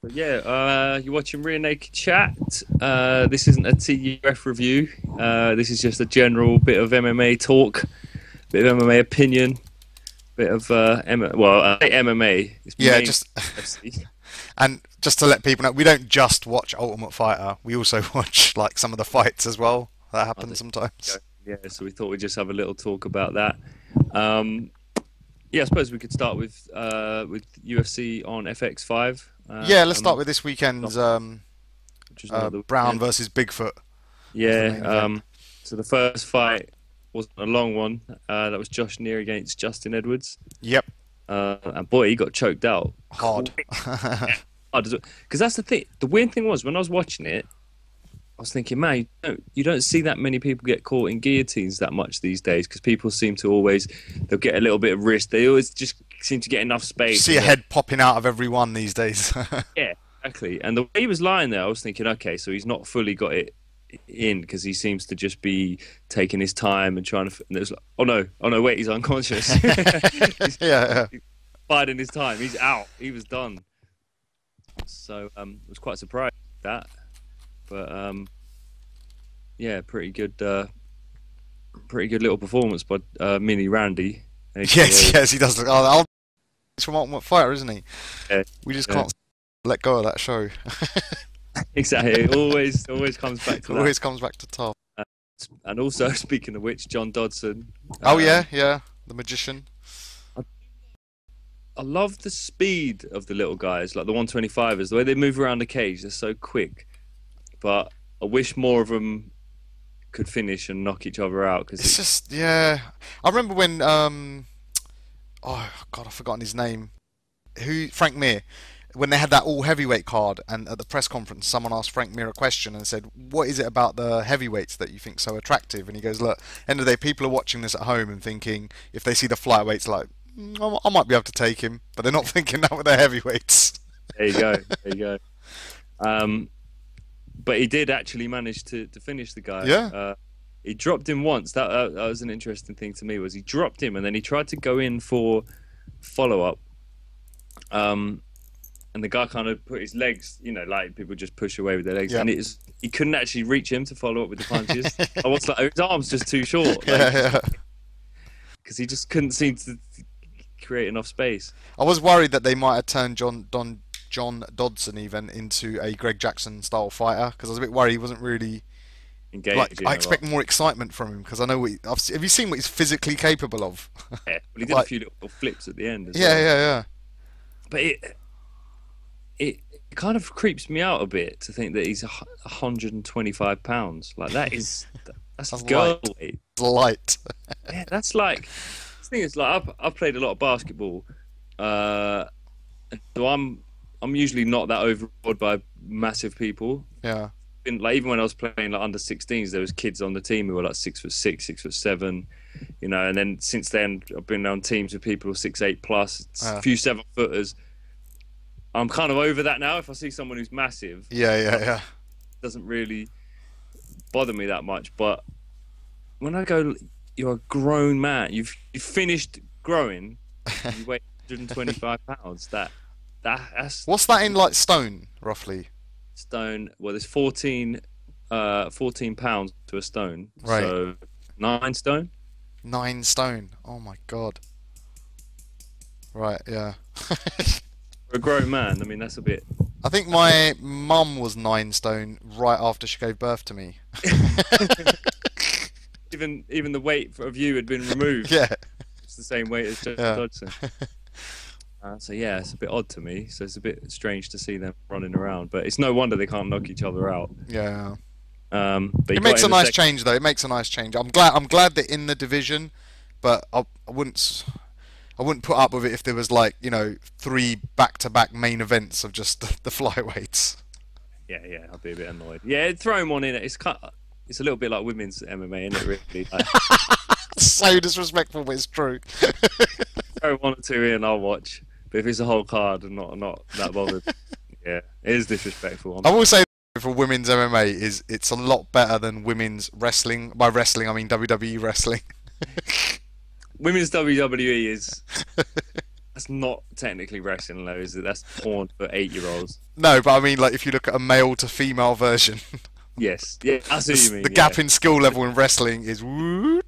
But yeah, you're watching Rear Naked Chat. This isn't a TUF review. This is just a general bit of MMA talk, bit of MMA opinion, bit of well, I say MMA. It's Yeah, main just UFC. and just to let people know, we don't just watch Ultimate Fighter. We also watch like some of the fights as well. That I happens think, sometimes. yeah, so we thought we'd just have a little talk about that. Um, yeah, I suppose we could start with UFC on FX5, Yeah, let's start with this weekend's which is another Browne weekend. versus Bigfoot was the Yeah. main event. So the first fight wasn't a long one. That was Josh Neer against Justin Edwards. Yep, And boy, he got choked out. hard. Because that's the thing. The weird thing was when I was watching it, I was thinking, man, you don't see that many people get caught in guillotines that much these days. Because people seem to always they'll get a little bit of wrist. They always just seem to get enough You space. see a head popping out of every one these days. Yeah, exactly. And the way he was lying there, I was thinking, okay, so he's not fully got it in because he seems to just be taking his time and trying to. And it was like, oh no, wait, he's unconscious. He's Yeah, biding his time. He's out. He was done. So I was quite surprised at that, but yeah, pretty good little performance by Mini Randy, yes, aka yes, he does. Oh, he's from Ultimate Fighter, isn't he? yeah, We just yeah, can't let go of that show. exactly. It always comes back It to that. always comes back to top. And also, speaking of which, John Dodson. Oh yeah, Um, yeah, the magician. I, I love the speed of the little guys, like the 125ers, the way they move around the cage. They're so quick, but I wish more of them could finish and knock each other out because It's it's just yeah. I remember when oh God, I've forgotten his name. Who Frank Mir, when they had that all heavyweight card, and at the press conference, someone asked Frank Mir a question and said, "What is it about the heavyweights that you think so attractive?" And he goes, "Look, end of the day, people are watching this at home and thinking if they see the flyweights, like I might be able to take him, but they're not thinking that with their heavyweights." there you go, there you go. Um, but he did actually manage to finish the guy. Yeah, He dropped him once. That was an interesting thing to me was he dropped him and then he tried to go in for follow up. Um, and the guy kind of put his legs, like people just push away with their legs, yeah, and he couldn't actually reach him to follow up with the punches. I was like, his arms just too short, like yeah, yeah. because he just couldn't seem to create enough space. I was worried that they might have turned John Dodson even into a Greg Jackson style fighter because I was a bit worried he wasn't really like Engaging I a lot. expect more excitement from him because I know have you seen what he's physically capable of? Yeah, but he did a Like few little flips at the end as yeah, well. yeah, But it kind of creeps me out a bit to think that he's 125 pounds. Like that's that's girl light, weight. light. Yeah, that's like the thing is like I've played a lot of basketball, uh, so I'm usually not that overawed by massive people. Yeah, Like even when I was playing like under 16s, there was kids on the team who were like 6'6", 6'7", and then since then I've been on teams with people who are 6'8" plus, it's a uh, few 7-footers. I'm kind of over that now. If I see someone who's massive, yeah, yeah, yeah. it doesn't really bother me that much. But when I go, you're a grown man. You've finished growing. You weigh 125 pounds. That's What's that in like stone roughly? stone. Well, there's 14 pounds to a stone, Right, so 9 stone. 9 stone. Oh my God. Right, yeah. For a grown man, I mean that's a bit. I think my mum was 9 stone right after she gave birth to me. Even the weight of you had been removed. Yeah, It's the same weight as Justin yeah. Dodson. So yeah, it's a bit odd to me. So it's a bit strange to see them running around, but it's no wonder they can't knock each other out. Yeah. But he It got makes a in the nice second. change though. It makes a nice change. I'm glad they're in the division, but I wouldn't put up with it if there was like, three back-to-back main events of just the flyweights. Yeah, I'd be a bit annoyed. Yeah, throw him on in it. It's a little bit like women's MMA, isn't it? Really, like, So disrespectful, but it's true. throw one or two in, I'll watch. But if it's a whole card and not that bothered, yeah, it is disrespectful. I will say for women's MMA is it's a lot better than women's wrestling. By wrestling, I mean WWE wrestling. Women's WWE is That's not technically wrestling, though, is it? That's porn for 8-year-olds. No, but I mean, like, if you look at a male to female version, Yes, yeah, I see what you mean. the gap in skill level in wrestling is woo.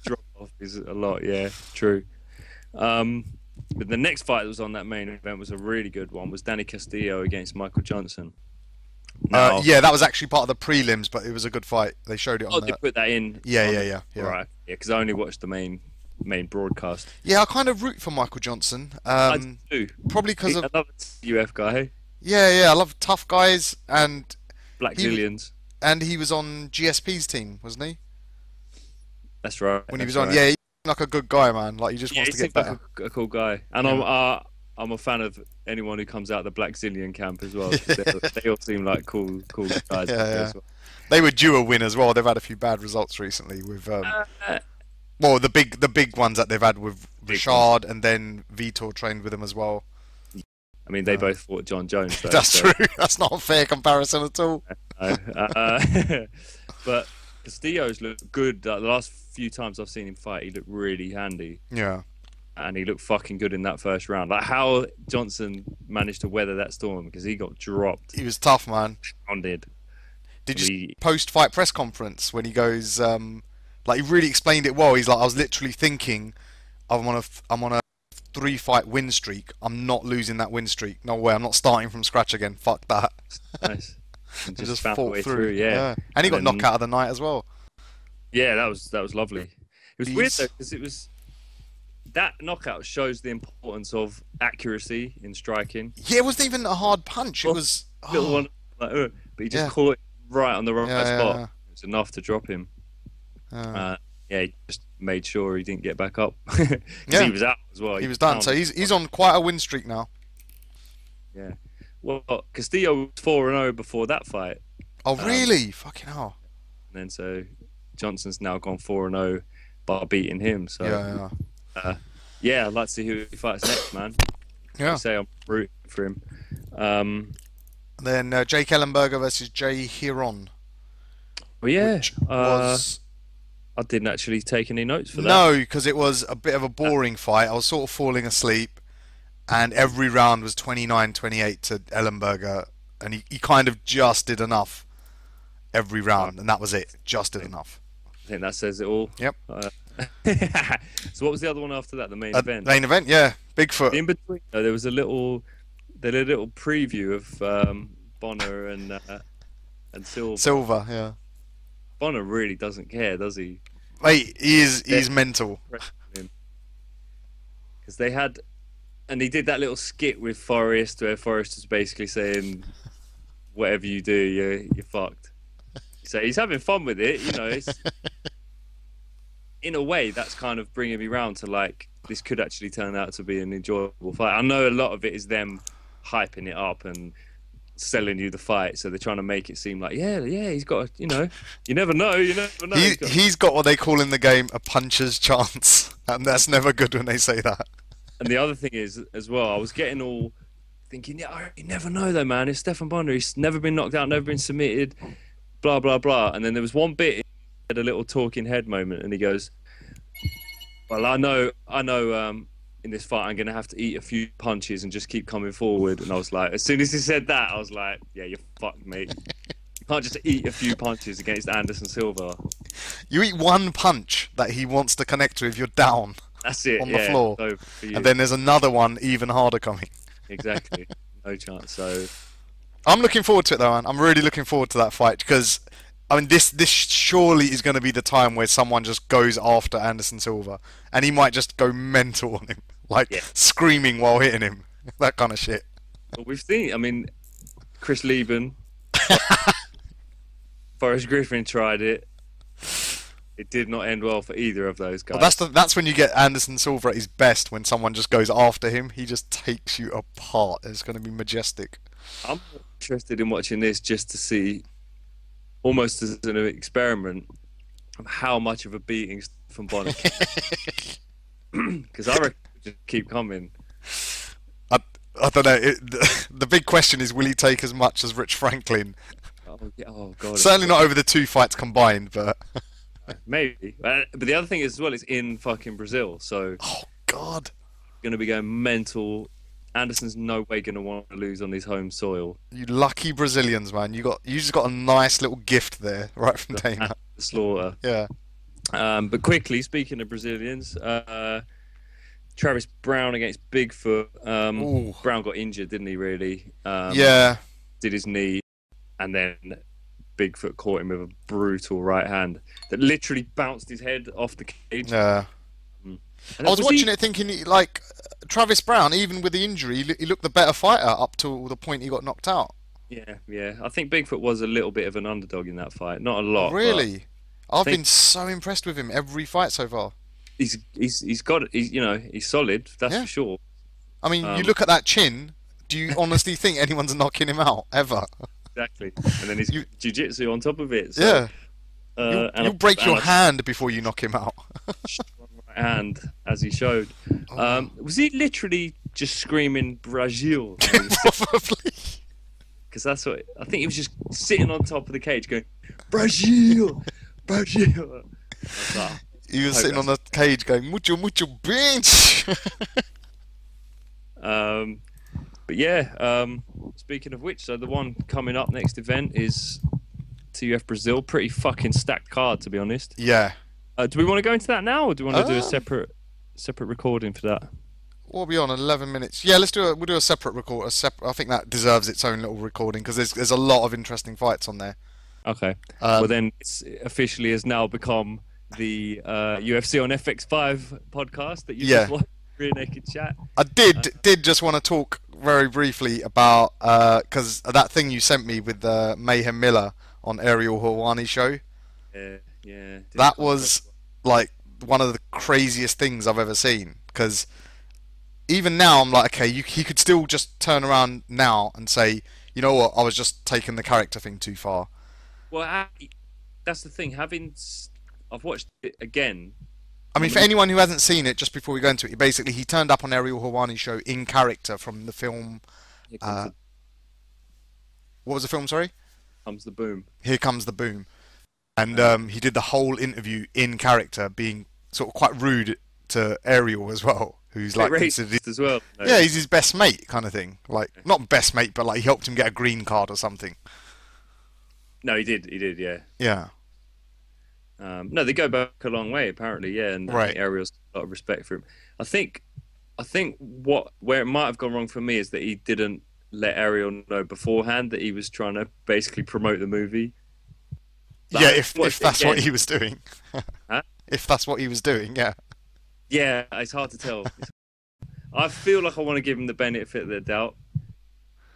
Drop off is a lot. Yeah, true. But the next fight that was on that main event was a really good one. Was Danny Castillo against Michael Johnson. Now, Yeah, that was actually part of the prelims, but it was a good fight. They showed it on they put that in. Yeah. Right. Yeah, because I only watched the main broadcast. Yeah, I kind of root for Michael Johnson. I do. Probably because of... I love a UF guy. Yeah, I love tough guys, and Black Zillions. And he was on GSP's team, wasn't he? That's right. When he was on, yeah, he seemed like a good guy, man. Like, he just wants to get better. Like a cool guy. And I'm a fan of anyone who comes out the Black Zillion camp as well. They all seem like cool guys. Yeah. Well. They were due a win as well. They've had a few bad results recently with well, the big ones that they've had with Rashad, and then Vitor trained with them as well. I mean, they both fought John Jones. Though, that's true. That's not a fair comparison at all. But Castillo's looked good. The last few times I've seen him fight, he looked really handy. Yeah. And he looked fucking good in that first round. Like how Johnson managed to weather that storm, because he got dropped. He was tough, man. Did you see post-fight press conference when he goes, like, he really explained it well. He's like, I was literally thinking, I'm on a 3-fight win streak. I'm not losing that win streak. No way. I'm not starting from scratch again. Fuck that. Nice. And just fought through. Yeah. And he got knocked out of the night as well. Yeah, that was lovely. It was weird though, because that knockout shows the importance of accuracy in striking. Yeah, it wasn't even a hard punch. It was little one, like, but he just caught it right on the right spot. Yeah. It was enough to drop him. He just made sure he didn't get back up. Because he was out as well. He was done. So he's on quite a win streak now. Yeah. Well, Castillo was 4-0 before that fight. Oh, really? Fucking hell. And then so Johnson's now gone 4-0 by beating him. So I'd like to see who he fights next, man. Yeah. I say I'm rooting for him. Then Jake Ellenberger versus Jay Hiron. Well, yeah. Which was... I didn't actually take any notes for that. No, because it was a bit of a boring fight. I was sort of falling asleep, and every round was 29-28 to Ellenberger, and he kind of just did enough every round, and that was it. Just did enough. I think that says it all. Yep. So what was the other one after that? The main event? Main event, yeah. Bigfoot. In between, there was a little preview of Bonner and Silva. Silva, yeah. Bonner really doesn't care, does he? Mate, he's mental. Because they had, and he did that little skit with Forrest, where Forrest was basically saying, "Whatever you do, you're fucked." So he's having fun with it, you know. It's, in a way, that's kind of bringing me round to like this could actually turn out to be an enjoyable fight. I know a lot of it is them hyping it up and selling you the fight, so they're trying to make it seem like he's got you never know. He's got what they call in the game a puncher's chance, and that's never good when they say that. And the other thing is as well, I was getting all thinking, you never know though, man. It's Stefan Bonner, he's never been knocked out, never been submitted, blah blah blah. And then there was one bit, he had a little talking head moment, and he goes, well, I know in this fight I'm going to have to eat a few punches and just keep coming forward. And I was like, as soon as he said that, I was like, yeah, you're fucked, mate. You can't just eat a few punches against Anderson Silva. You eat one punch that he wants to connect with, you're down. That's it, on the floor. So and then there's another one even harder coming. Exactly. No chance. So I'm looking forward to it though, man. I'm really looking forward to that fight, because I mean, this surely is going to be the time where someone just goes after Anderson Silva, and he might just go mental on him, like screaming while hitting him, that kind of shit. Well, we've seen. I mean, Chris Lieben, Forrest Griffin tried it. It did not end well for either of those guys. Well, that's when you get Anderson Silva at his best, when someone just goes after him. He just takes you apart. It's going to be majestic. I'm interested in watching this just to see, almost as an experiment, of how much of a beating from Bonner. Because I reckon it'll just keep coming. I don't know. The big question is, will he take as much as Rich Franklin? Oh God! Certainly not over the 2 fights combined, but maybe. But the other thing is, as well, it's in fucking Brazil. So oh God, going to be going mental. Anderson's no way going to want to lose on his home soil. You lucky Brazilians, man. You just got a nice little gift there, right from Dana. The slaughter. Yeah. But quickly, speaking of Brazilians, Travis Browne against Bigfoot. Browne got injured, didn't he? Really? Yeah. Did his knee, and then Bigfoot caught him with a brutal right hand that literally bounced his head off the cage. Yeah. I was watching it thinking, like, Travis Browne, even with the injury, he looked the better fighter up to the point he got knocked out. Yeah. I think Bigfoot was a little bit of an underdog in that fight. Not a lot. Really? I've been so impressed with him every fight so far. He's solid, that's for sure. I mean, you look at that chin. Do you honestly think anyone's knocking him out ever? Exactly. And then his jiu-jitsu on top of it. So, yeah. You'll break your hand before you knock him out. Right hand, as he showed. Was he literally just screaming Brazil? Probably. Because that's what I think. He was just sitting on top of the cage going Brazil. He was sitting on the cage going mucho bench. But yeah, speaking of which, so the one coming up next event is TUF Brazil. Pretty fucking stacked card, to be honest. Yeah. Do we want to go into that now, or do we want to do a separate recording for that? We'll be on 11 minutes. Yeah, we'll do a separate record. I think that deserves its own little recording because there's a lot of interesting fights on there. Okay. Well, then it's officially has now become the UFC on FX5 podcast that you just watched, Rear Naked Chat. I did just want to talk very briefly about because that thing you sent me with Mayhem Miller on Ariel Helwani's show. Yeah. That was like one of the craziest things I've ever seen. Because even now I'm like, okay, he could still just turn around now and say, you know what, I was just taking the character thing too far. Well, that's the thing. I've watched it again. I mean, for anyone who hasn't seen it, just before we go into it, basically he turned up on Ariel Helwani's show in character from the film. What was the film? Sorry. Comes the Boom. Here Comes the Boom, and he did the whole interview in character, being sort of quite rude to Ariel as well, who's like racist as well. No. Yeah, he's his best mate kind of thing. Like not best mate, but like he helped him get a green card or something. No, he did. Yeah. Yeah. No, they go back a long way apparently. Yeah, and I think Ariel's got a lot of respect for him. I think where it might have gone wrong for me is that he didn't let Ariel know beforehand that he was trying to basically promote the movie. Like, yeah, if that's what he was doing. Huh? If that's what he was doing, yeah. Yeah, it's hard to tell. I feel like I want to give him the benefit of the doubt.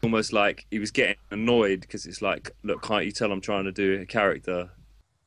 Almost like he was getting annoyed because it's like, look, can't you tell I'm trying to do a character?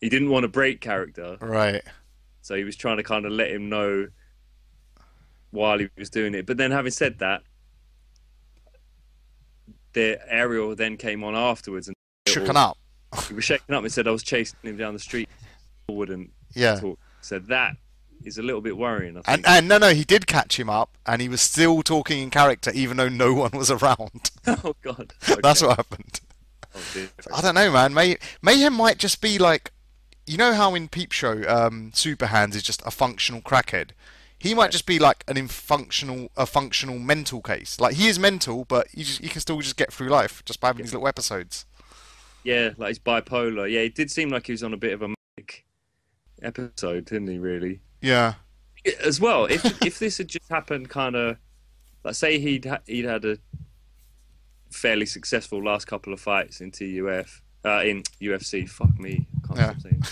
He didn't want to break character. Right. So he was trying to kind of let him know while he was doing it. But then having said that, the Ariel then came on afterwards and shaken up. He was shaken up and said I was chasing him down the street. Wouldn't talk. So that is a little bit worrying, I think. And no, he did catch him up, and he was still talking in character, even though no one was around. Oh God, okay. That's what happened. Oh, dear. I don't know, man. Mayhem might just be like, you know how in Peep Show, Superhands is just a functional crackhead. He might just be like a functional mental case. Like he is mental, but he can still just get through life just by having these little episodes. Yeah, like he's bipolar. Yeah, it did seem like he was on a bit of a manic episode, didn't he? Really. Yeah. As well, if this had just happened, kind of, like say he'd had a fairly successful last couple of fights in UFC. Fuck me, can't stop saying.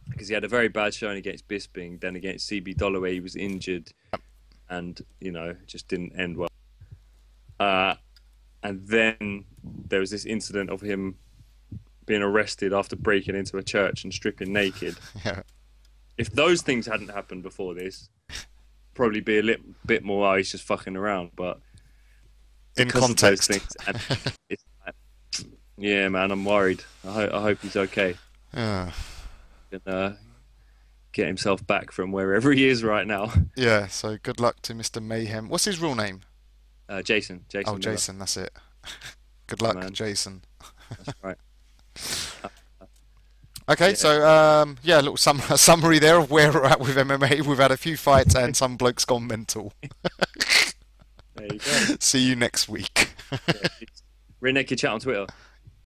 Because he had a very bad showing against Bisping, then against CB Dollaway he was injured, and just didn't end well. And then there was this incident of him being arrested after breaking into a church and stripping naked. Yeah. If those things hadn't happened before this, probably be a little bit more, oh, he's just fucking around. But in context, things, it's like, yeah, man, I'm worried. I hope he's okay. Yeah. And get himself back from wherever he is right now. Yeah. So good luck to Mr. Mayhem. What's his real name? Jason. Oh, Jason. That's it. Good luck, man. Jason. That's right. Okay, Yeah. so yeah, a little summary there of where we're at with MMA. We've had a few fights and some blokes gone mental. There you go. See you next week. Yeah. Redneck, your chat on Twitter.